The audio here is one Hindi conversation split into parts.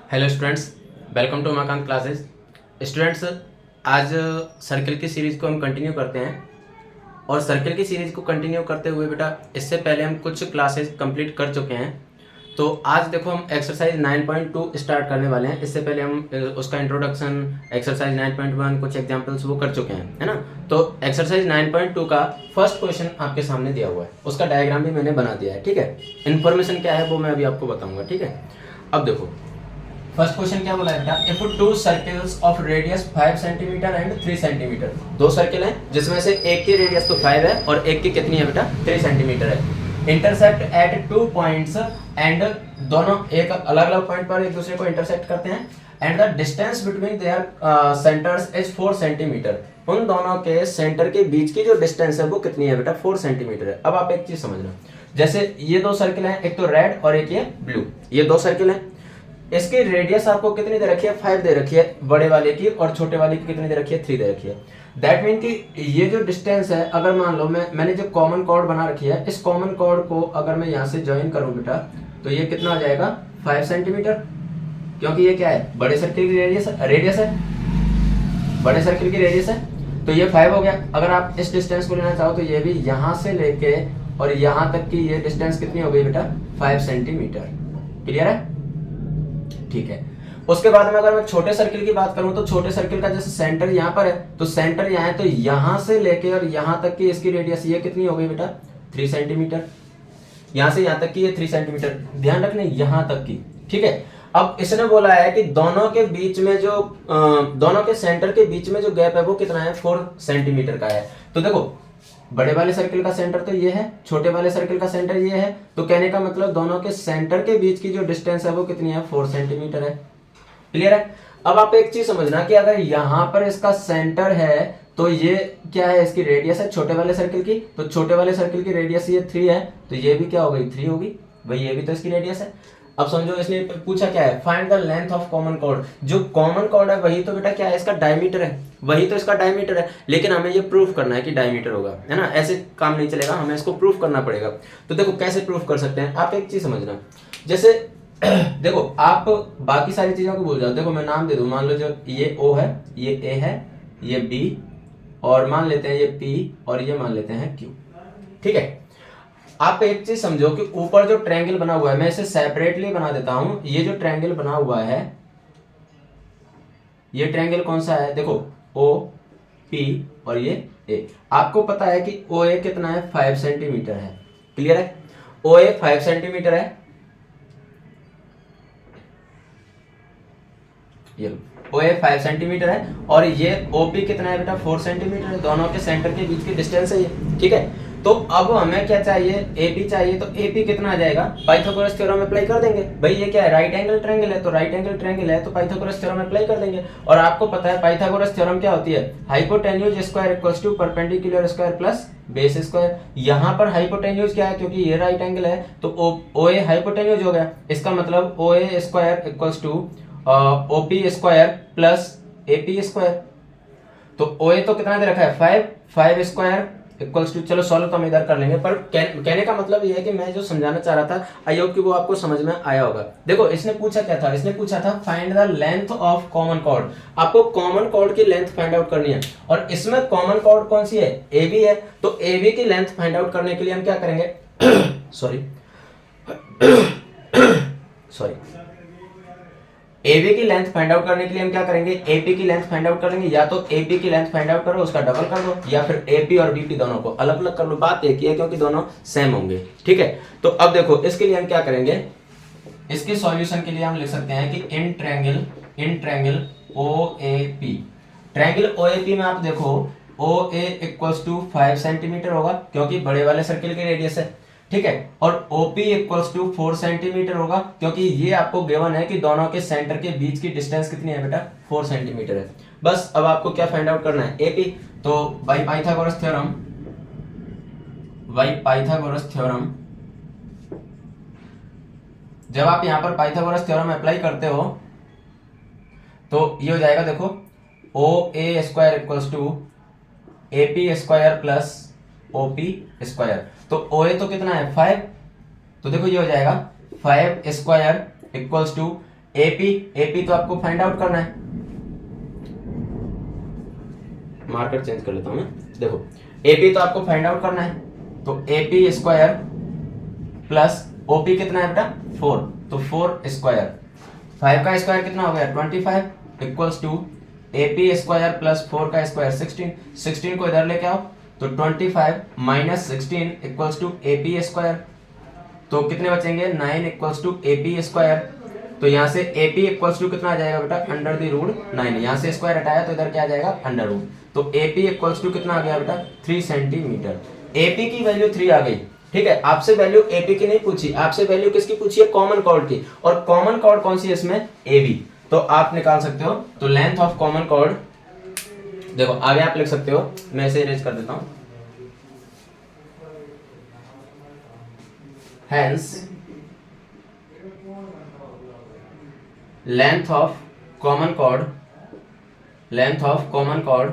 Hello students, welcome to Umakant classes. Students, आज सर्किल की सीरीज़ को हम कंटिन्यू करते हैं और सर्किल की सीरीज़ को कंटिन्यू करते हुए बेटा इससे पहले हम कुछ क्लासेस कंप्लीट कर चुके हैं। तो आज देखो हम एक्सरसाइज 9.2 स्टार्ट करने वाले हैं। इससे पहले हम उसका इंट्रोडक्शन, एक्सरसाइज 9.1, कुछ एग्जांपल्स वो कर चुके हैं, है ना। तो एक्सरसाइज 9.2 का फर्स्ट क्वेश्चन आपके सामने दिया हुआ है, उसका डायग्राम भी मैंने बना दिया है, ठीक है। इन्फॉर्मेशन क्या है वो मैं अभी आपको बताऊँगा, ठीक है। अब देखो फर्स्ट क्वेश्चन क्या बोला है बेटा, if to circles of radius 5 centimetre and 3 centimetre, दो सर्किल हैं जिसमें से एक की रेडियस तो 5 है और एक की कितनी है बेटा, 3 सेंटीमीटर है। इंटरसेक्ट एट 2 पॉइंट्स एंड दोनों एक अलग अलग पॉइंट पर एक दूसरे को इंटरसेक्ट करते हैं and the distance between their centres is 4 centimetre. उन दोनों के सेंटर के बीच की जो डिस्टेंस है वो कितनी है बेटा, 4 सेंटीमीटर है। अब आप एक चीज समझना, जैसे ये दो सर्किल हैं, एक तो रेड और एक ये ब्लू, ये दो सर्किल हैं। इसकी रेडियस आपको कितनी दे रखी है, 5 दे रखी है बड़े वाले की, और छोटे वाले की कितनी दे रखी है, 3 दे रखी है। दैट मीन कि ये जो डिस्टेंस है, अगर मान लो मैंने जो कॉमन कॉर्ड बना रखी है, इस कॉमन कॉर्ड को अगर मैं यहाँ से ज्वाइन करूं बेटा, तो ये कितना आ जाएगा, 5 सेंटीमीटर, क्योंकि ये क्या है, बड़े सर्किल की रेडियस है, बड़े सर्किल की रेडियस है, तो ये 5 हो गया। अगर आप इस डिस्टेंस को लेना चाहो तो ये भी यहाँ से लेके और यहाँ तक की ये डिस्टेंस कितनी हो गई बेटा, 5 सेंटीमीटर। क्लियर है, ठीक है। उसके बाद में अगर मैं छोटे सर्किल की बात करूं तो छोटे सर्किल का जैसे सेंटर यहां पर है, तो सेंटर यहां है, तो यहां से लेके और यहां तक की इसकी रेडियस ये कितनी हो गई बेटा, 3 सेंटीमीटर। यहां से यहां तक की ये 3 सेंटीमीटर, ध्यान रखना यहां तक की, ठीक है। अब इसने बोला है कि दोनों के बीच में जो दोनों के सेंटर के बीच में जो गैप है वो कितना है, 4 सेंटीमीटर का है। तो देखो बड़े वाले सर्किल का सेंटर तो ये है, छोटे वाले सर्किल का सेंटर ये है, तो कहने का मतलब दोनों के सेंटर के बीच की जो डिस्टेंस है वो कितनी है, 4 सेंटीमीटर है। क्लियर है। अब आप एक चीज समझना कि अगर यहां पर इसका सेंटर है तो ये क्या है, इसकी रेडियस है छोटे वाले सर्किल की, तो छोटे वाले सर्किल की रेडियस ये 3 है, तो ये भी क्या हो गई, 3 होगी भाई, ये भी तो इसकी रेडियस है। अब समझो इसने पूछा क्या है, find the length of common chord. जो कॉमन कॉर्ड है वही तो बेटा क्या है, इसका डायमीटर है, वही तो इसका डायमीटर है, लेकिन हमें ये प्रूफ करना है कि डायमीटर होगा, है ना। ऐसे काम नहीं चलेगा, हमें इसको प्रूफ करना पड़ेगा। तो देखो कैसे प्रूफ कर सकते हैं, आप एक चीज समझना, जैसे देखो आप बाकी सारी चीजों को भूल जाओ। देखो मैं नाम दे दूं, मान लो जो ये O है, ये A है, ये B, और मान लेते हैं ये P, और ये मान लेते हैं Q, ठीक है। आप एक चीज समझो कि ऊपर जो ट्रायंगल बना हुआ है, मैं इसे सेपरेटली बना देता हूं। ये जो ट्रायंगल बना हुआ है, ये ट्रायंगल कौन सा है, देखो O P और ये A। आपको पता है कि OA कितना है, 5 सेंटीमीटर है। क्लियर है, OA 5 सेंटीमीटर है, ये OA 5 सेंटीमीटर है, और ये OP कितना है बेटा, 4 सेंटीमीटर है। दोनों के सेंटर के बीच की डिस्टेंस है ये, ठीक है। तो अब हमें क्या चाहिए, AP चाहिए, तो AP कितना आ जाएगा, पाइथागोरस थ्योरम अप्लाई कर देंगे। भाई ये क्या है, राइट एंगल ट्रायंगल है, तो राइट एंगल ट्रायंगल है तो पाइथागोरस थ्योरम अप्लाई कर देंगे। और आपको पता है पाइथागोरस थ्योरम क्या होती है, hypotenuse square equals to perpendicular square plus base square. यहाँ पर हाइपोटेन्यूज क्या है, क्योंकि ये राइट एंगल है तो OA हाइपोटेन्यूज हो गया, इसका मतलब OA square equals to OP square plus AP square. तो OA तो कितना दे रखा है, 5 स्क्वायर इक्वल्स टू, चलो सॉल्व तो हम इधर कर लेंगे, पर कहने का मतलब ये है कि मैं जो समझाना चाह रहा था, आई होप कि वो आपको समझ में आया होगा। देखो इसने पूछा क्या था, इसने पूछा था find the length of common chord. आपको कॉमन कॉर्ड की लेंथ फाइंड आउट करनी है, और इसमें कॉमन कॉर्ड कौन सी है, AB है। तो AB की लेंथ फाइंड आउट करने के लिए हम क्या करेंगे सॉरी सॉरी AB की लेंथ फाइंड आउट करने के लिए हम क्या करेंगे, AP की लेंथ फाइंड आउट करेंगे। या तो AP की लेंथ फाइंड आउट करो, उसका डबल कर दो, या फिर AP और BP दोनों को अलग अलग कर लो। बात एक ही है क्योंकि दोनों सेम होंगे, ठीक है। तो अब देखो इसके लिए हम क्या करेंगे, इसके सॉल्यूशन के लिए हम लिख सकते हैं कि in triangle OAP, triangle OAP में आप देखो OA इक्वल्स टू 5 सेंटीमीटर होगा, क्योंकि बड़े वाले सर्किल की रेडियस है, ठीक है। और OP इक्वल्स टू 4 सेंटीमीटर होगा, क्योंकि ये आपको गिवन है कि दोनों के सेंटर के बीच की डिस्टेंस कितनी है बेटा, 4 सेंटीमीटर है। बस अब आपको क्या फाइंड आउट करना है, AP। तो बाय पाइथागोरस थ्योरम, जब आप यहां पर पाइथागोरस थ्योरम अप्लाई करते हो तो ये हो जाएगा, देखो OA square equals to AP square plus OP square. तो OA तो कितना है, 5, तो देखो ये हो जाएगा 5 square equals to AP, AP तो आपको फाइंड आउट करना है, मार्कर चेंज कर लेता हूं मैं, देखो एपी तो आपको फाइंड आउट करना है, तो एपी स्क्वायर प्लस ओपी कितना है बेटा 4, तो 4 स्क्वायर, 5 का स्क्वायर कितना हो गया 25 equals to AP square plus 4 का स्क्वायर 16, 16 को इधर लेके आओ तो 25 minus 16 equals to AP square, तो कितने बचेंगे 9 इक्वल्स टू एपी स्क्वायर, तो यहाँ से एपी इक्वल्स टू कितना आ जाएगा बेटा अंडर द रूट 9, यहाँ से स्क्वायर हटाया तो इधर क्या आ जाएगा अंडर रूट, तो एपी इक्वल्स टू कितना आ गया बेटा 3 सेंटीमीटर। एपी की वैल्यू 3 आ गई, ठीक है। आपसे वैल्यू एपी की नहीं पूछी, आपसे वैल्यू किसकी पूछी है कॉमन कॉर्ड की, और कॉमन कॉर्ड कौन सी है इसमें एबी, तो आप निकाल सकते हो, तो लेंथ ऑफ कॉमन कॉर्ड देखो आगे आप लिख सकते हो, मैं इसे इरेज कर देता हूं, hence length of common chord, length of common chord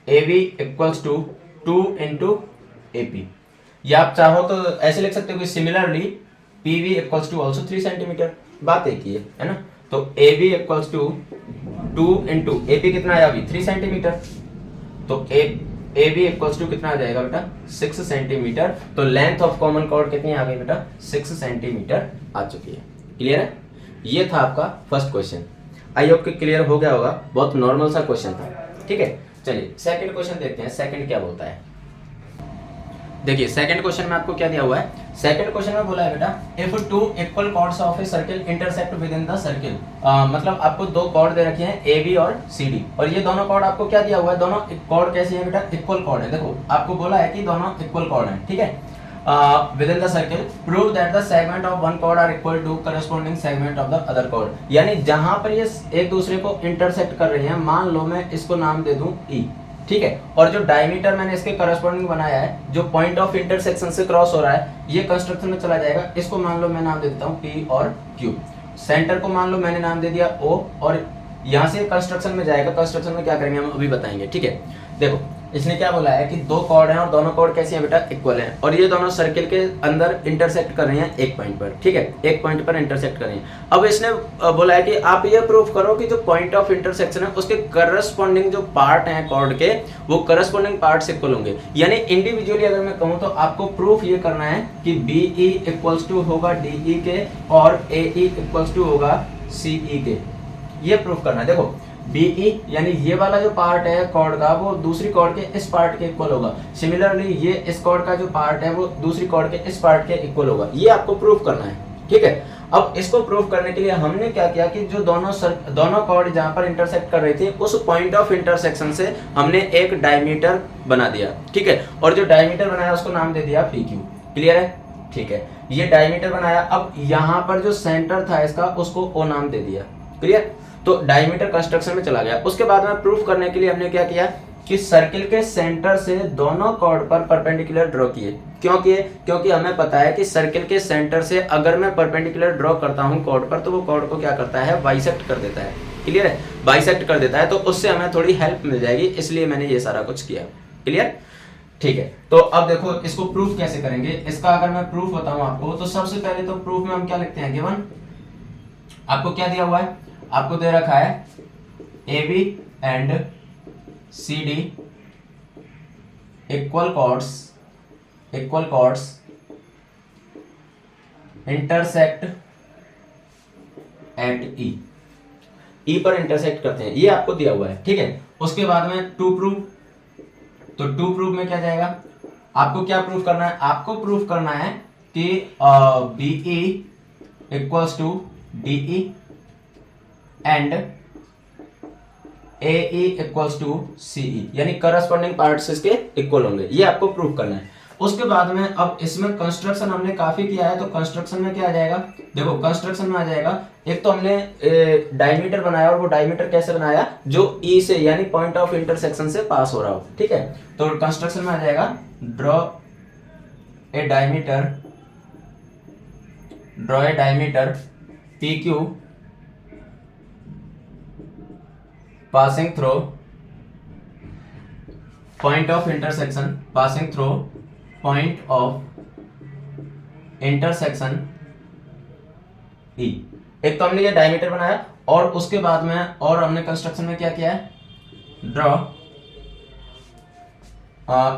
AB equals to 2 into AP, या आप चाहो तो ऐसे लिख सकते हो कि similarly PV equals to also 3 centimetre, बात एक ही है ना, तो AB equals to 2 into AP कितना आया अभी 3 सेंटीमीटर, तो AB इक्वल्स टू कितना आ जाएगा बेटा 6 सेंटीमीटर, तो लेंथ ऑफ कॉमन कॉर्ड कितनी आ गई बेटा 6 सेंटीमीटर आ चुकी है। क्लियर है, ये था आपका फर्स्ट क्वेश्चन, आई होप कि क्लियर हो गया होगा, बहुत नॉर्मल सा क्वेश्चन था, ठीक है। चलिए सेकंड क्वेश्चन देखते हैं, सेकंड क्या बोलता है। देखिए सेकंड क्वेश्चन में आपको क्या दिया हुआ है, सेकंड क्वेश्चन में बोला है बेटा if two equal chords of a circle intersect within the circle, मतलब आपको दो कॉर्ड दे रखे हैं ए बी और सी डी, और ये दोनों कॉर्ड आपको क्या दिया हुआ है, दोनों कॉर्ड कैसे हैं बेटा इक्वल कॉर्ड है, देखो आपको बोला है कि दोनों इक्वल कॉर्ड हैं, ठीक है। Within the circle prove that the segment of one chord are equal to corresponding segment of the other chord, यानी जहां पर ये एक दूसरे को इंटरसेक्ट कर रही हैं, मान लो मैं इसको नाम दे दूं ई, ठीक है, और जो डायमीटर मैंने इसके करस्पॉन्डिंग बनाया है, जो पॉइंट ऑफ इंटरसेक्शन से क्रॉस हो रहा है, ये कंस्ट्रक्शन में चला जाएगा, इसको मान लो मैं नाम दे देता हूँ P और Q, सेंटर को मान लो मैंने नाम दे दिया O, और यहाँ से कंस्ट्रक्शन में जाएगा, कंस्ट्रक्शन में क्या करेंगे हम अभी बताएंगे, ठीक है। देखो इसने क्या बोला है कि दो कॉर्ड हैं और दोनों कॉर्ड कैसे हैं बेटा इक्वल हैं, और ये दोनों सर्किल के अंदर इंटरसेक्ट कर रहे हैं एक पॉइंट पर, ठीक है, एक पॉइंट पर इंटरसेक्ट कर रहे हैं। अब इसने बोला है कि आप ये प्रूफ करो कि जो पॉइंट ऑफ इंटरसेक्शन है उसके करस्पॉन्डिंग जो पार्ट हैं कॉर्ड के, वो करस्पॉन्डिंग पार्ट से इक्वल होंगे, यानी इंडिविजुअली अगर मैं कहूँ तो आपको प्रूफ ये करना है कि बी ई इक्वल्स टू होगा डी ई के और ए ई इक्वल्स टू होगा सी ई के, ये प्रूफ करना है। देखो BE यानी ये वाला जो पार्ट है कॉर्ड का वो दूसरी कॉर्ड के इस पार्ट के इक्वल होगा, सिमिलरली ये इस कॉर्ड का जो पार्ट है वो दूसरी कॉर्ड के इस पार्ट के इक्वल होगा, ये आपको प्रूफ करना है, ठीक है। अब इसको प्रूफ करने के लिए हमने क्या किया कि जो दोनों कॉर्ड जहां पर इंटरसेक्ट कर रही थी उस पॉइंट ऑफ इंटरसेक्शन से हमने एक डायमीटर बना दिया, ठीक है, और जो डायमीटर बनाया उसको नाम दे दिया PQ। क्लियर है, ठीक है, ये डायमीटर बनाया। अब यहाँ पर जो सेंटर था इसका उसको O नाम दे दिया। क्लियर, तो डायमीटर कंस्ट्रक्शन में चला गया। उसके बाद में प्रूफ करने के लिए हमने क्या किया कि सर्किल के सेंटर से दोनों कॉर्ड पर परपेंडिकुलर ड्रॉ किए। क्यों किए? क्योंकि हमें पता है कि सर्किल के सेंटर से अगर मैं परपेंडिकुलर ड्रॉ करता हूं कॉर्ड पर तो वो कॉर्ड को क्या करता है, बाइसेक्ट कर देता है। क्लियर है, बाइसेक्ट कर देता है, तो उससे हमें थोड़ी हेल्प मिल जाएगी, इसलिए मैंने ये सारा कुछ किया। क्लियर, ठीक है। तो अब देखो इसको प्रूफ कैसे करेंगे। इसका अगर मैं प्रूफ बताऊं आपको तो सबसे पहले तो प्रूफ में हम क्या लिखते हैं, गिवन आपको क्या दिया हुआ है, आपको दे रखा है AB and CD equal chords intersect at E पर इंटरसेक्ट करते हैं, ये आपको दिया हुआ है, ठीक है। उसके बाद में टू प्रूफ, तो टू प्रूफ में क्या जाएगा, आपको क्या प्रूफ करना है, आपको प्रूफ करना है कि BE equals to DE and AE equals to CE, यानी करस्पॉन्डिंग पार्ट्स इसके इक्वल होंगे, ये आपको प्रूफ करना है। उसके बाद में अब इसमें कंस्ट्रक्शन हमने काफी किया है, तो कंस्ट्रक्शन में क्या आ जाएगा, देखो कंस्ट्रक्शन में आ जाएगा, एक तो हमने डायमीटर बनाया, और वो डायमीटर कैसे बनाया, जो E से यानी पॉइंट ऑफ इंटरसेक्शन से पास हो रहा हो, ठीक है। तो कंस्ट्रक्शन में आ जाएगा draw a diameter PQ passing through point of intersection ई। एक तो हमने ये डायमीटर बनाया और उसके बाद में और हमने कंस्ट्रक्शन में क्या किया है, ड्रॉ,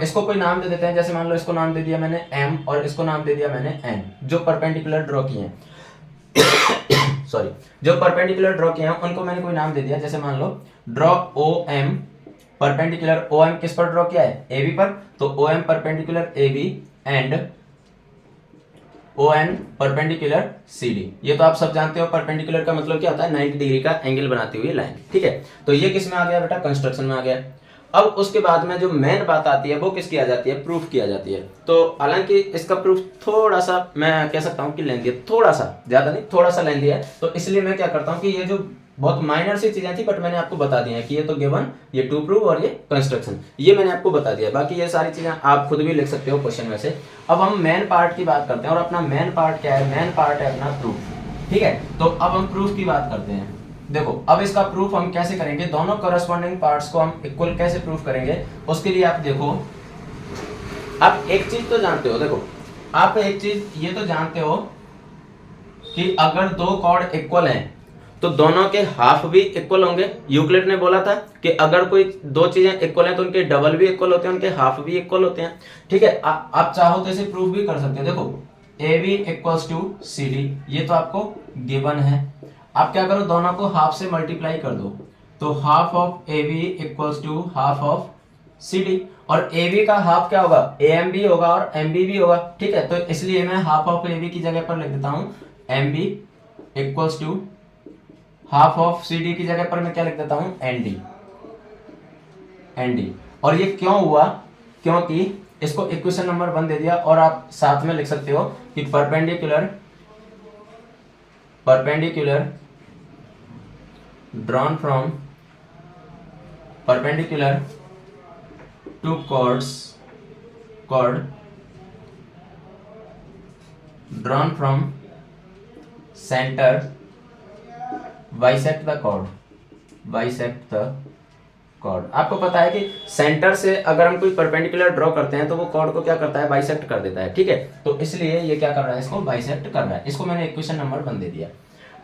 इसको कोई नाम दे देते हैं, जैसे मान लो इसको नाम दे दिया मैंने एम और इसको नाम दे दिया मैंने एन, जो परपेंडिकुलर ड्रॉ किए हैं सॉरी, जो परपेंडिकुलर ड्रॉ किए हैं उनको मैंने कोई नाम दे दिया, जैसे मान लो draw O M perpendicular, O M किस पर ड्रॉ किया है, ए बी पर, तो O M perpendicular A B and O N perpendicular C D. ये तो आप सब जानते हो परपेंडिकुलर का मतलब क्या होता है, 90 डिग्री का एंगल बनाती हुई लाइन, ठीक है। तो ये किस में आ गया बेटा, कंस्ट्रक्शन में आ गया। अब उसके बाद में जो मेन बात आती है वो किसकी आ जाती है, प्रूफ की आ जाती है। तो हालांकि इसका प्रूफ थोड़ा सा मैं कह सकता हूँ कि लेंथी है, थोड़ा सा, ज्यादा नहीं, थोड़ा सा लेंथी है, तो इसलिए मैं क्या करता हूँ कि ये जो बहुत माइनर सी चीजें थी बट मैंने आपको बता दी है कि ये तो गिवन, ये टू प्रूव और ये कंस्ट्रक्शन, ये मैंने आपको बता दिया। बाकी ये सारी चीजें आप खुद भी लिख सकते हो क्वेश्चन में से। अब हम मेन पार्ट की बात करते हैं और अपना मेन पार्ट क्या है, मेन पार्ट है अपना प्रूफ, ठीक है। तो अब हम प्रूफ की बात करते हैं। देखो अब इसका प्रूफ हम कैसे करेंगे, दोनों करस्पॉन्डिंग पार्ट्स को हम इक्वल कैसे प्रूफ करेंगे, उसके लिए आप देखो, आप एक चीज तो जानते हो, देखो आप एक चीज ये तो जानते हो कि अगर दो कॉर्ड इक्वल हैं तो दोनों के हाफ भी इक्वल होंगे। यूक्लिड ने बोला था कि अगर कोई दो चीजें इक्वल हैं तो उनके डबल भी इक्वल होते हैं, उनके हाफ भी इक्वल होते हैं, ठीक है। आप चाहो तो इसे प्रूफ भी कर सकते हैं। देखो A B equals to C D, ये तो आपको गिवन है। आप क्या करो, दोनों को हाफ से मल्टीप्लाई कर दो, तो half of A B equals to half of C D, और ए बी का हाफ क्या होगा, ए एम बी होगा और एम बी भी होगा, ठीक है। तो इसलिए मैं हाफ ऑफ ए बी की जगह पर लिख देता हूं M B equals to half of C D की जगह पर मैं क्या लिख देता हूं एन डी, एन डी। और ये क्यों हुआ, क्योंकि इसको इक्वेशन नंबर 1 दे दिया, और आप साथ में लिख सकते हो कि perpendicular drawn from perpendicular to chord drawn from center bisect the chord। आपको पता है कि सेंटर से अगर हम कोई परपेंडिकुलर ड्रॉ करते हैं तो वो कॉर्ड को क्या करता है, बाइसेक्ट कर देता है, ठीक है। तो इसलिए ये क्या कर रहा है, इसको बाइसेक्ट कर रहा है। इसको मैंने इक्वेशन नंबर 1 दे दिया।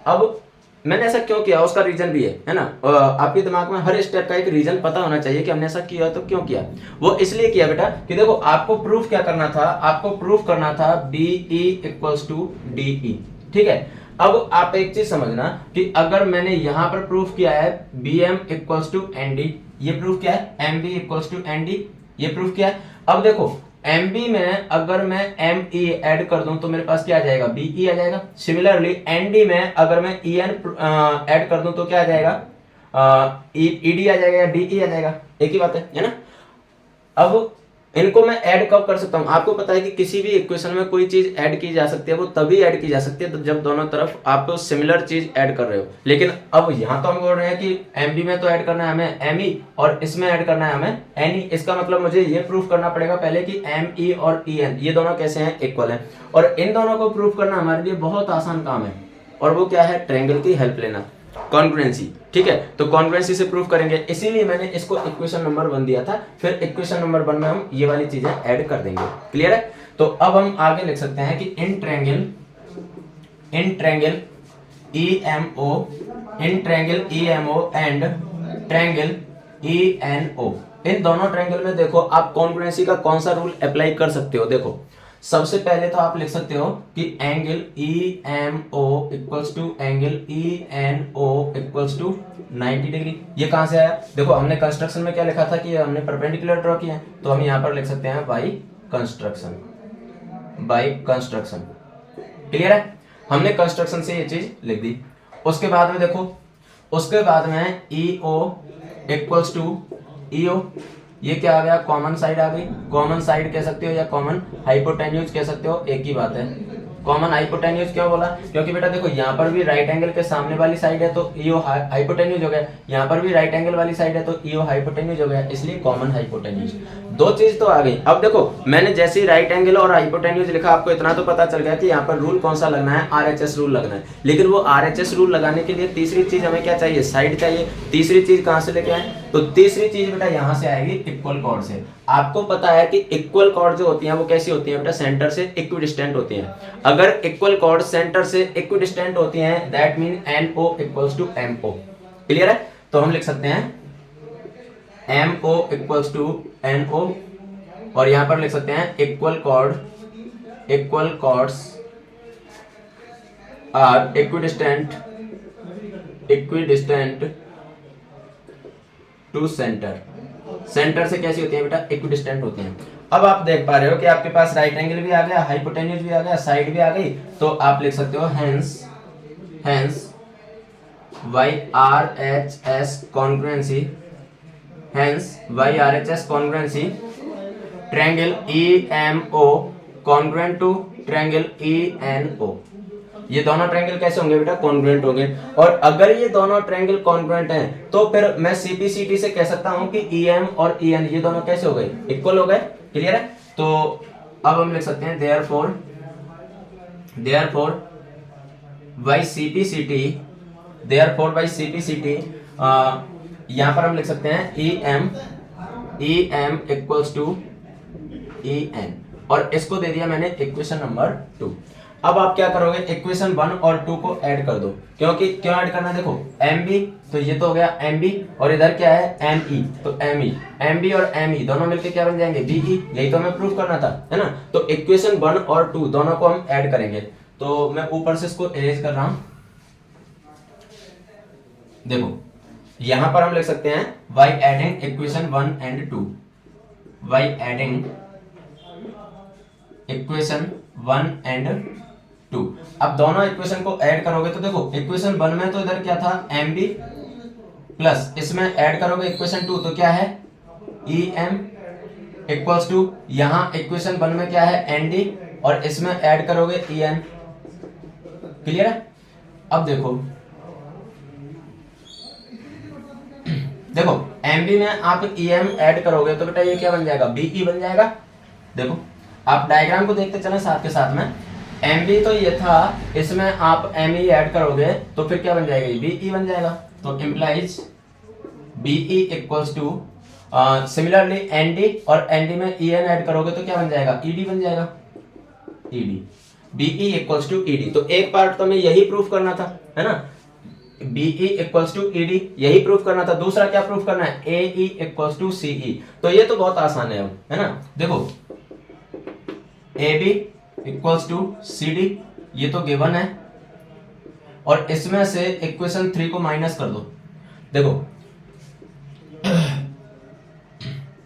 अब मैंने ऐसा क्यों किया, उसका रीजन भी है ना। आपके दिमाग में हर स्टेप का एक रीजन पता होना चाहिए कि हमने ऐसा किया तो क्यों किया। वो इसलिए किया बेटा कि देखो आपको प्रूफ क्या करना था, आपको प्रूफ करना था B E equals to D E, ठीक है। अब आप एक चीज समझना कि अगर मैंने यहां पर प्रूफ किया है B M equals to N D, ये प्रूफ क्या है, M B equals to N D, ये प्रूफ क्या है। अब देखो एम बी में अगर मैं एम ई ऐड कर दूं तो मेरे पास क्या आ जाएगा, बी ई आ जाएगा। सिमिलरली एन डी में अगर मैं ई एन ऐड कर दूं तो क्या आ जाएगा, ई डी आ जाएगा या डी ई आ जाएगा, एक ही बात है ना। अब इनको मैं ऐड कब कर सकता हूं, आपको पता है कि किसी भी इक्वेशन में कोई चीज ऐड की जा सकती है, वो तभी ऐड की जा सकती है तो जब दोनों तरफ आप सिमिलर चीज ऐड कर रहे हो। लेकिन अब यहां तो हम बोल रहे हैं कि एम बी में तो ऐड करना है हमें एम ई और इसमें ऐड करना है हमें एन ई। इसका मतलब मुझे ये प्रूफ करना पड़ेगा पहले कि एम ई और ई एन ये दोनों कैसे हैं, इक्वल हैं। और इन दोनों को प्रूफ करना हमारे लिए बहुत आसान काम है, और वो क्या है, ट्रायंगल की हेल्प लेना, कॉन्ग्रुएंसी, ठीक है। तो कॉन्ग्रुएंसी से प्रूफ करेंगे, इसीलिए मैंने इसको इक्वेशन नंबर 1 दिया था। फिर इक्वेशन नंबर 1 में हम ये वाली चीजें ऐड कर देंगे, क्लियर है। तो अब हम आगे लिख सकते हैं कि in triangle E M O and triangle E N O, इन दोनों ट्रायंगल में देखो आप कॉन्ग्रुएंसी का कौन सा रूल अप्लाई कर सकते हो। देखो सबसे पहले तो आप लिख सकते हो कि angle E M O equals to angle E N O equals to 90 degree. ये कहां से आया, देखो हमने कंस्ट्रक्शन में क्या लिखा था कि हमने परपेंडिकुलर ड्रॉ किया है, तो हम यहां पर लिख सकते हैं बाई कंस्ट्रक्शन, क्लियर है। हमने कंस्ट्रक्शन से ये चीज लिख दी। उसके बाद में देखो, उसके बाद में ई ओ इक्वल्स टू ई ओ, ये क्या आ गया, कॉमन साइड आ गई। कॉमन साइड कह सकते हो या कॉमन हाइपोटेन्यूज कह सकते हो, एक ही बात है। कॉमन हाइपोटेन्यूज क्यों बोला, क्योंकि बेटा देखो यहाँ पर भी राइट एंगल के सामने वाली साइड है तो ईओ हाइपोटेन्यूज हो गया, यहाँ पर भी राइट एंगल वाली साइड है तो ईओ हाइपोटेन्यूज हो गया, इसलिए कॉमन हाइपोटेन्यूज। दो चीज तो आ गई। अब देखो मैंने जैसे ही राइट एंगल और हाइपोटेन्यूज लिखा, आपको इतना तो पता चल गया कि यहाँ पर रूल कौन सा लगना है, आरएचएस रूल लगना है। लेकिन वो आरएचएस रूल लगाने के लिए तीसरी चीज हमें क्या चाहिए, साइड चाहिए। तीसरी चीज कहां से लेके आए, तो तीसरी चीज बेटा यहाँ से आएगी इक्वल कॉर्ड से। आपको पता है कि इक्वल कॉर्ड जो होती हैं वो कैसी होती हैं बेटा, सेंटर से इक्विडिस्टेंट होती हैं। अगर इक्वल कॉर्ड सेंटर से इक्विडिस्टेंट होती हैं that mean NO equals to MO। Clear है? तो हम लिख सकते हैं MO इक्वल्स टू NO, और यहां पर लिख सकते हैं equal chords are equidistant to centre से कैसी होती है बेटा, इक्विडिस्टेंट होती हैं। अब आप देख पा रहे हो कि आपके पास राइट एंगल भी आ गया, हाइपोटेन्यूज भी आ गया, साइड भी आ गई, तो आप लिख सकते हो hence YRHS congruency triangle EMO congruent to triangle ENO। ये दोनों ट्रायंगल कैसे होंगे बेटा, कॉन्ग्रुएंट होंगे। और अगर ये दोनों ट्रायंगल कॉन्ग्रुएंट हैं तो फिर मैं CPCT से कह सकता हूं कि EM और EN ये दोनों कैसे हो गए, इक्वल हो गए। क्लियर है? तो अब हम लिख सकते हैं therefore by CPCT यहां पर हम लिख सकते हैं EM इक्वल्स टू EN, और इसको दे दिया मैंने इक्वेशन नंबर 2। अब आप क्या करोगे, इक्वेशन 1 और 2 को ऐड कर दो। क्यों ऐड करना है, देखो MB तो ये तो हो गया MB, और इधर क्या है ME, तो MB और ME दोनों मिलके क्या बन जाएंगे, BE। यही तो हमें प्रूफ करना था, है ना। तो इक्वेशन 1 और 2 दोनों को हम ऐड करेंगे। तो मैं ऊपर से इसको इरेज कर रहा हूं। देखो यहां पर हम लिख सकते हैं by adding equation 1 and 2, by adding equation 1 and 2। अब दोनों इक्वेशन को ऐड करोगे तो देखो इक्वेशन 1 में तो इधर क्या था MB, प्लस इसमें ऐड करोगे इक्वेशन 2 तो क्या है EM इक्वल्स टू, यहां इक्वेशन 1 में क्या है ND, और इसमें ऐड करोगे EN। क्लियर है? अब देखो MB में आप EM ऐड करोगे तो बेटा ये क्या बन जाएगा, BE बन जाएगा। देखो आप डायग्राम को देखते चलें साथ के साथ में। MB तो ये था, इसमें आप ME ऐड करोगे तो फिर क्या बन जाएगा, BE बन जाएगा। तो implies BE equals to, similarly ND और ND में EN ऐड करोगे तो क्या बन जाएगा, ED बन जाएगा, ED। BE equals to ED। तो एक पार्ट तो हमें यही प्रूफ करना था, है ना, BE इक्वल्स टू ED यही प्रूफ करना था। दूसरा क्या प्रूफ करना है, AE इक्वल्स टू CE। तो ये तो बहुत आसान है ना। देखो AB इक्वल्स टू CD ये तो गिवन है, और इसमें से इक्वेशन 3 को माइनस कर दो। देखो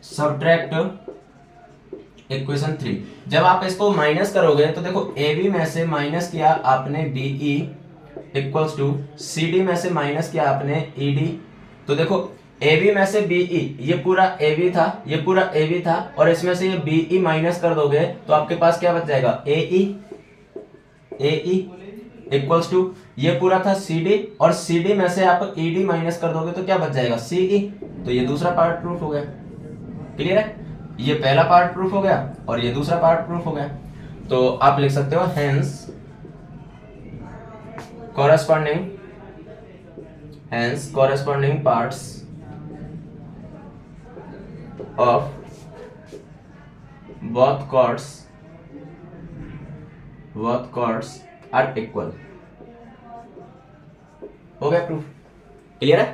सब्ट्रैक्ट इक्वेशन 3, जब आप इसको माइनस करोगे तो देखो AB में से माइनस किया आपने BE इक्वल्स टू CD में से माइनस किया आपने ED। तो देखो AB में से BE ये पूरा AB था, ये पूरा AB था, और इसमें से ये BE माइनस कर दोगे तो आपके पास क्या बच जाएगा, AE इक्वल्स टू ये पूरा था CD, और CD में से आप ED माइनस कर दोगे तो क्या बच जाएगा, CE। तो ये दूसरा पार्ट प्रूफ हो गया। क्लियर है? ये पहला पार्ट प्रूफ हो गया और ये दूसरा पार्ट प्रूफ हो गया। तो आप लिख सकते हो hence corresponding parts of both chords are equal। हो गया प्रूफ। क्लियर है?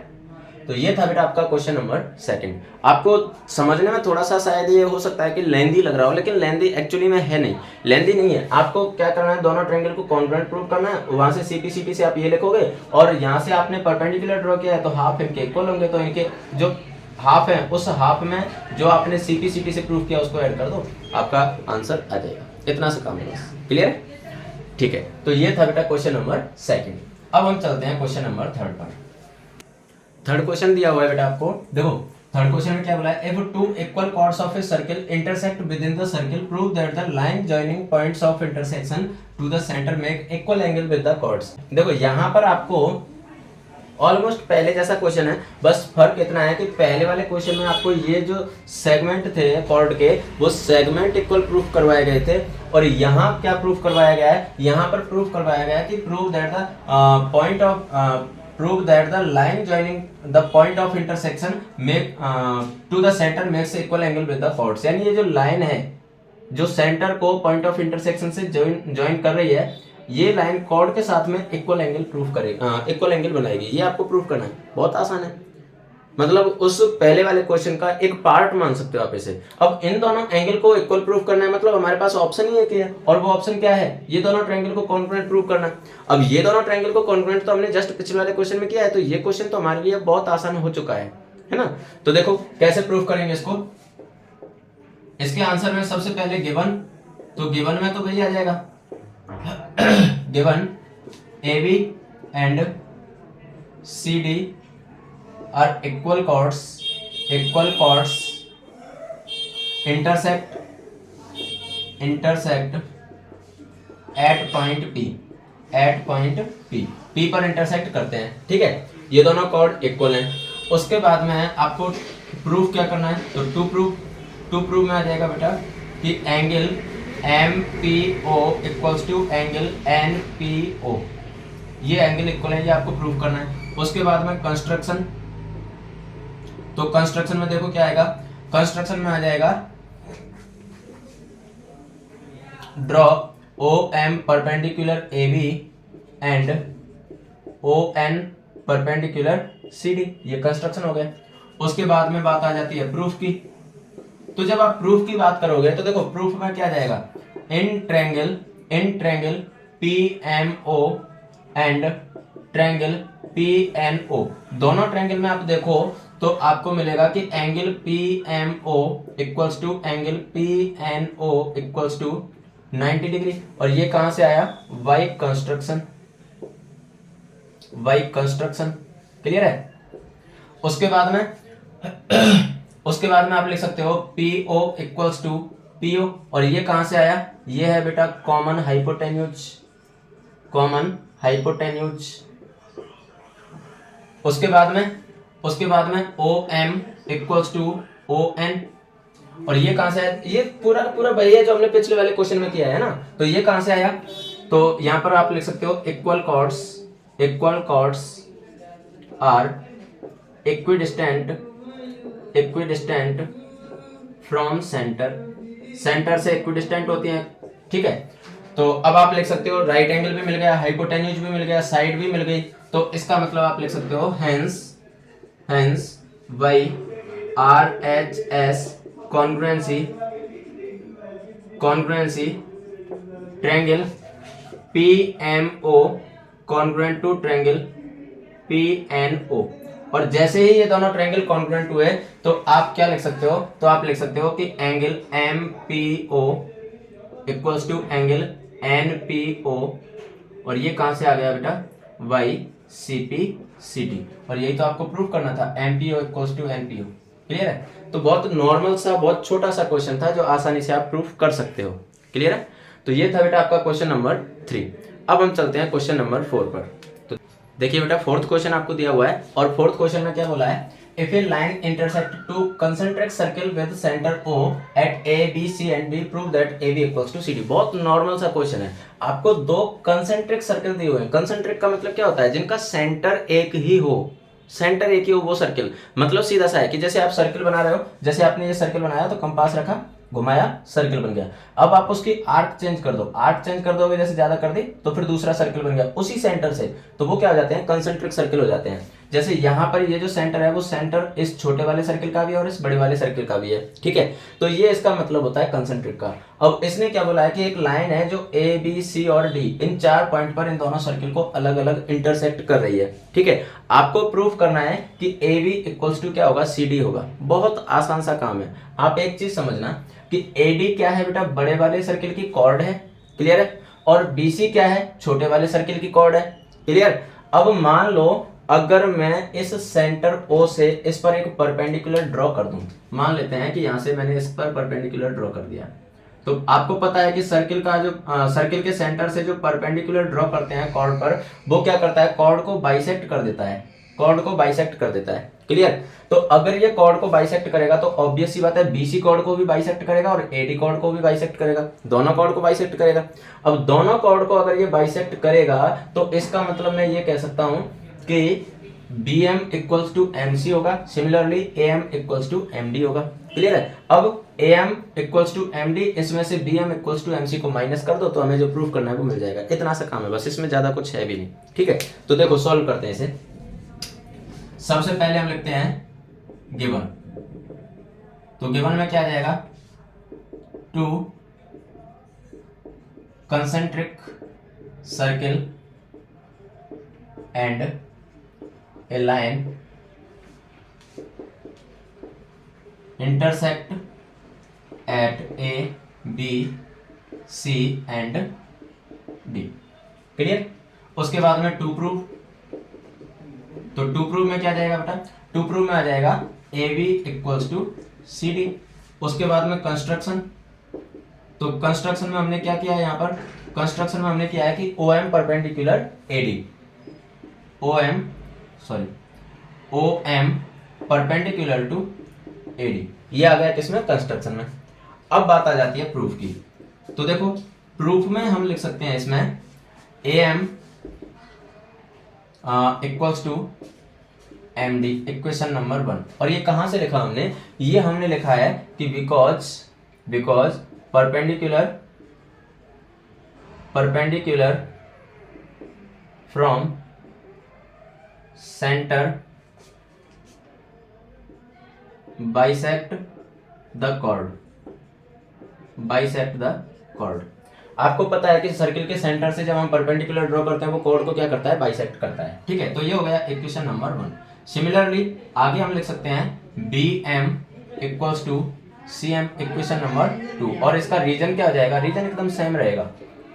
तो ये था बेटा आपका क्वेश्चन नंबर 2। आपको समझने में थोड़ा सा शायद ये हो सकता है कि लेंदी लग रहा हो, लेकिन लेंदी एक्चुअली में है नहीं, लेंदी नहीं है। आपको क्या करना है, दोनों ट्रायंगल को कॉन्ग्रुएंट प्रूव करना है। वहां से CPCT से आप ये लिखोगे, और यहाँ से आपने परपेंडिकुलर ड्रॉ किया है तो हाफ इनके इक्वल होंगे, तो इनके जो हाफ है उस हाफ में जो आपने CPCT से प्रूव किया उसको ऐड कर दो, आपका आंसर आ जाएगा। इतना सा काम है बस। क्लियर है? ठीक है, तो ये था बेटा क्वेश्चन नंबर 2। अब हम चलते हैं क्वेश्चन नंबर 3 पर। थर्ड क्वेश्चन दिया हुआ है बेटा आपको। देखो थर्ड क्वेश्चन में क्या बोला है, if two equal chords of a circle intersect within the circle prove that the line joining points of intersection to the centre make equal angle with the chords. देखो यहाँ पर आपको ऑलमोस्ट पहले जैसा क्वेश्चन है, बस फर्क इतना है कि पहले वाले क्वेश्चन में आपको ये जो सेगमेंट थे कॉर्ड के वो सेगमेंट इक्वल प्रूफ करवाए गए थे, और यहाँ क्या प्रूफ करवाया गया है, यहाँ पर प्रूफ करवाया गया है कि prove that the prove that the line joining the point of intersection make to the centre makes equal angle with the chords. यानी ये जो लाइन है जो सेंटर को पॉइंट ऑफ इंटरसेक्शन से ज्वाइन कर रही है, ये लाइन कॉर्ड के साथ में इक्वल एंगल प्रूव करेगी, इक्वल एंगल बनाएगी। ये आपको प्रूव करना है, बहुत आसान है। मतलब उस पहले वाले क्वेश्चन का एक पार्ट मान सकते हो आप इसे। अब इन दोनों एंगल को इक्वल प्रूव करना है, मतलब हमारे पास ऑप्शन ही एक ही है, और वो ऑप्शन क्या है, ये दोनों ट्रायंगल को कॉन्ग्रुएंट प्रूव करना है। अब ये दोनों ट्रायंगल को कॉन्ग्रुएंट तो हमने जस्ट पिछले वाले क्वेश्चन में किया है, तो ये क्वेश्चन तो हमारे लिए बहुत आसान हो चुका है ना। तो देखो कैसे प्रूव करेंगे इसको। इसके आंसर में सबसे पहले गिवन, तो गिवन में तो वही आ जाएगा given AB and CD are equal chords intersect at point P पर इंटरसेक्ट करते हैं, ठीक है। ये दोनों कॉर्ड इक्वल हैं। उसके बाद में आपको प्रूफ क्या करना है, तो टू प्रूफ में आ जाएगा बेटा कि angle MPO equals to angle NPO, ये एंगल इक्वल है, ये आपको प्रूफ करना है। उसके बाद में कंस्ट्रक्शन, तो कंस्ट्रक्शन में देखो क्या आएगा, कंस्ट्रक्शन में आ जाएगा draw OM perpendicular AB and ON perpendicular CD, ये कंस्ट्रक्शन हो गया। उसके बाद में बात आ जाती है प्रूफ की। तो जब आप प्रूफ की बात करोगे तो देखो प्रूफ में क्या जाएगा, in triangle PMO and triangle PNO, दोनों ट्रायंगल में आप देखो तो आपको मिलेगा कि angle PMO equals to angle PNO equals to 90 degree. और ये कहां से आया, वाई कंस्ट्रक्शन, क्लियर है। उसके बाद में आप लिख सकते हो PO इक्वल्स टू PO, और ये कहां से आया, ये है बेटा कॉमन हाइपोटेन्यूज। उसके बाद में OM इक्वल्स टू ON, और ये कहां से आया, ये पूरा वही है जो हमने पिछले वाले क्वेश्चन में किया है ना। तो ये कहां से आया, तो यहां पर आप लिख सकते हो equal chords are equidistant from centre से इक्विडिस्टेंट होती हैं, ठीक है। तो अब आप लिख सकते हो राइट एंगल भी मिल गया, हाइपोटेन्यूज भी मिल गया, साइड भी मिल गई। तो इसका मतलब आप लिख सकते हो hence by RHS congruency triangle PMO congruent to triangle PNO। और जैसे ही ये दोनों ट्रायंगल कॉन्ग्रुएंट हुए तो आप क्या लिख सकते हो, तो आप लिख सकते हो कि angle MPO equals to angle NPO, और ये कहां से आ गया बेटा, YCPCD। और यही तो आपको प्रूव करना था, MPO equals to NPO, clear है। तो बहुत नॉर्मल सा, बहुत छोटा सा क्वेश्चन था जो आसानी से आप प्रूफ कर सकते हो, क्लियर है। तो ये था बेटा आपका क्वेश्चन नंबर 3। अब हम चलते हैं क्वेश्चन नंबर 4 पर। तो देखिए बेटा फोर्थ क्वेश्चन आपको दिया हुआ है, और फोर्थ क्वेश्चन में क्या बोला है, if a line intersect two concentric circle with centre O at A B C and D prove that AB equals to CD। बहुत नॉर्मल सा क्वेश्चन है। आपको दो कंसेंट्रिक सर्कल दिए हुए हैं। कंसेंट्रिक का मतलब क्या होता है, जिनका सेंटर एक ही हो वो सर्कल। मतलब सीधा सा है कि जैसे आप सर्कल बना रहे हो, जैसे आपने ये सर्कल बनाया तो कंपास रखा, घुमाया, सर्कल बन गया। अब आप उसकी आर्क चेंज कर दो, आर्क चेंज कर दोगे, जैसे ज्यादा कर दी तो फिर दूसरा सर्कल बन गया उसी सेंटर से, तो वो क्या हो जाते हैं, कंसेंट्रिक सर्कल हो जाते हैं। जैसे यहाँ पर ये जो सेंटर है वो सेंटर इस छोटे वाले सर्कल का भी है और इस बड़े वाले सर्कल का भी है, ठीक है। तो ये इसका मतलब होता है कंसेंट्रिक का। अब इसने क्या बोला है कि एक लाइन है जो A B C और D इन 4 पॉइंट पर इन दोनों सर्कल को अलग अलग इंटरसेक्ट कर रही है, ठीक है। आपको प्रूफ करना है कि AB इक्वल्स टू क्या होगा, CD होगा। बहुत आसान सा काम है। आप एक चीज समझना कि AD क्या है बेटा, बड़े वाले सर्कल की कॉर्ड है, क्लियर है, और BC क्या है, छोटे वाले सर्कल की कॉर्ड है, क्लियर। अब मान लो अगर मैं इस सेंटर O से इस पर एक परपेंडिकुलर ड्रॉ कर दूं, मान लेते हैं कि यहां से मैंने इस पर परपेंडिकुलर ड्रॉ कर दिया, तो आपको पता है कि सर्कल का जो सर्कल के सेंटर से जो परपेंडिकुलर ड्रॉ करते हैं कॉर्ड पर, वो क्या करता है, कॉर्ड को बाइसेक्ट कर देता है, क्लियर। तो अगर ये कॉर्ड को बाइसेक्ट करेगा तो ऑब्वियस सी बात है BC कॉर्ड को भी बाइसेक्ट करेगा और AD कॉर्ड को भी बाइसेक्ट करेगा, दोनों कॉर्ड को बाइसेक्ट करेगा। अब दोनों कॉर्ड को अगर ये बाइसेक्ट करेगा तो इसका मतलब मैं ये कह सकता हूं कि B M equals to M C होगा, similarly A M equals to M D होगा। क्लियर है। अब A M equals to M D, इसमें से B M equals to M C को माइनस कर दो तो हमें जो प्रूफ करना है वो मिल जाएगा। इतना सा काम है बस, इसमें ज्यादा कुछ है भी नहीं। ठीक है, तो देखो सॉल्व करते हैं इसे। सबसे पहले हम लिखते हैं गिवन, तो गिवन में क्या आ जाएगा, two concentric circle and A line intersect at A, B, C and D। Clear. उसके बाद में टू प्रूफ, तो टू प्रूफ में क्या आ जाएगा बेटा, टू प्रूफ में आ जाएगा A B equals to C D. उसके बाद में कंस्ट्रक्शन, तो कंस्ट्रक्शन में हमने क्या किया है, यहाँ पर कंस्ट्रक्शन में हमने किया है कि O M perpendicular A D, O M perpendicular to AD, ये आ गया किसमें, कंस्ट्रक्शन में। अब बात आ जाती है प्रूफ की, तो देखो प्रूफ में हम लिख सकते हैं इसमें A M equals to M D, equation number 1। और ये कहां से लिखा हमने, ये हमने लिखा है कि because perpendicular from centre bisect the chord. आपको पता है कि सर्किल के सेंटर से जब हम परपेंडिकुलर ड्रॉ करते हैं वो कॉर्ड को क्या करता है, बाइसेक्ट करता है। ठीक है, तो ये हो गया इक्वेशन नंबर 1। सिमिलरली आगे हम लिख सकते हैं B M equals to C M, equation number 2। और इसका रीजन क्या हो जाएगा, रीजन एकदम सेम रहेगा।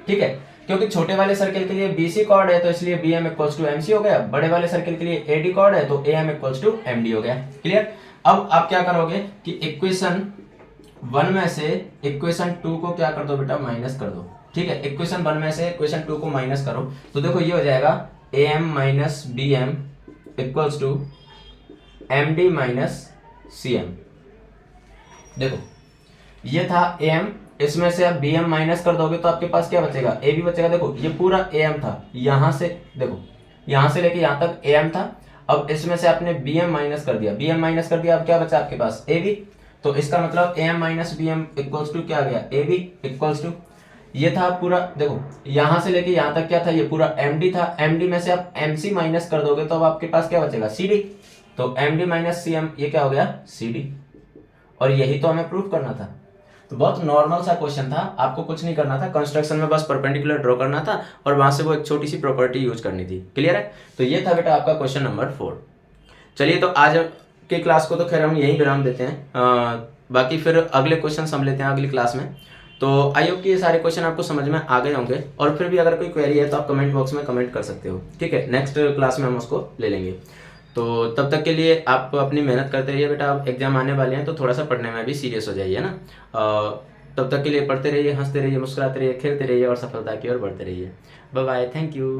ठीक है, क्योंकि छोटे वाले सर्किल के लिए BC कॉर्ड है तो इसलिए BM इक्वल्स टू MC हो गया, बड़े वाले सर्किल के लिए AD कॉर्ड है तो AM इक्वल्स टू MD हो गया। क्लियर। अब आप क्या करोगे कि इक्वेशन 1 में से इक्वेशन 2 को क्या कर दो बेटा, माइनस कर दो। ठीक है, इक्वेशन 1 में से इक्वेशन 2 को माइनस करो, तो देखो ये हो जाएगा AM minus BM equals to MD minus CM। देखो ये था AM, इसमें से आप BM माइनस कर दोगे तो आपके पास क्या बचेगा, AB बचेगा। देखो ये पूरा AM था, यहां से देखो यहां से लेके यहां तक AM था। अब इसमें से आपने BM माइनस कर दिया, BM माइनस कर दिया, अब क्या बचा आपके पास, AB। तो इसका मतलब AM minus BM equals to क्या आ गया, AB इक्वल्स टू, ये था पूरा। देखो यहां से लेके यहां तक क्या था, ये पूरा MD था। MD में से आप MC माइनस कर दोगे तो अब आपके पास क्या बचेगा, CD। तो MD माइनस CM, ये क्या हो गया, CD। और यही तो हमें प्रूफ करना था। तो बहुत नॉर्मल सा क्वेश्चन था, आपको कुछ नहीं करना था, कंस्ट्रक्शन में बस परपेंडिकुलर ड्रॉ करना था और वहां से वो एक छोटी सी प्रॉपर्टी यूज करनी थी। क्लियर है। तो ये था बेटा आपका क्वेश्चन नंबर 4। चलिए, तो आज के क्लास को तो खैर हम यहीं विराम देते हैं, बाकी फिर अगले क्वेश्चन हम लेते हैं अगली क्लास में। तो आई होप कि ये सारे क्वेश्चन आपको समझ में आ गए होंगे, और फिर भी अगर कोई क्वेरी है तो आप कमेंट बॉक्स में कमेंट कर सकते हो। ठीक है, नेक्स्ट क्लास में हम उसको ले लेंगे। तो तब तक के लिए आप अपनी मेहनत करते रहिए बेटा, आप एग्जाम आने वाले हैं तो थोड़ा सा पढ़ने में भी सीरियस हो जाइए ना। तब तक के लिए पढ़ते रहिए, हंसते रहिए, मुस्कुराते रहिए, खेलते रहिए और सफलता की ओर बढ़ते रहिए। Bye bye, thank you.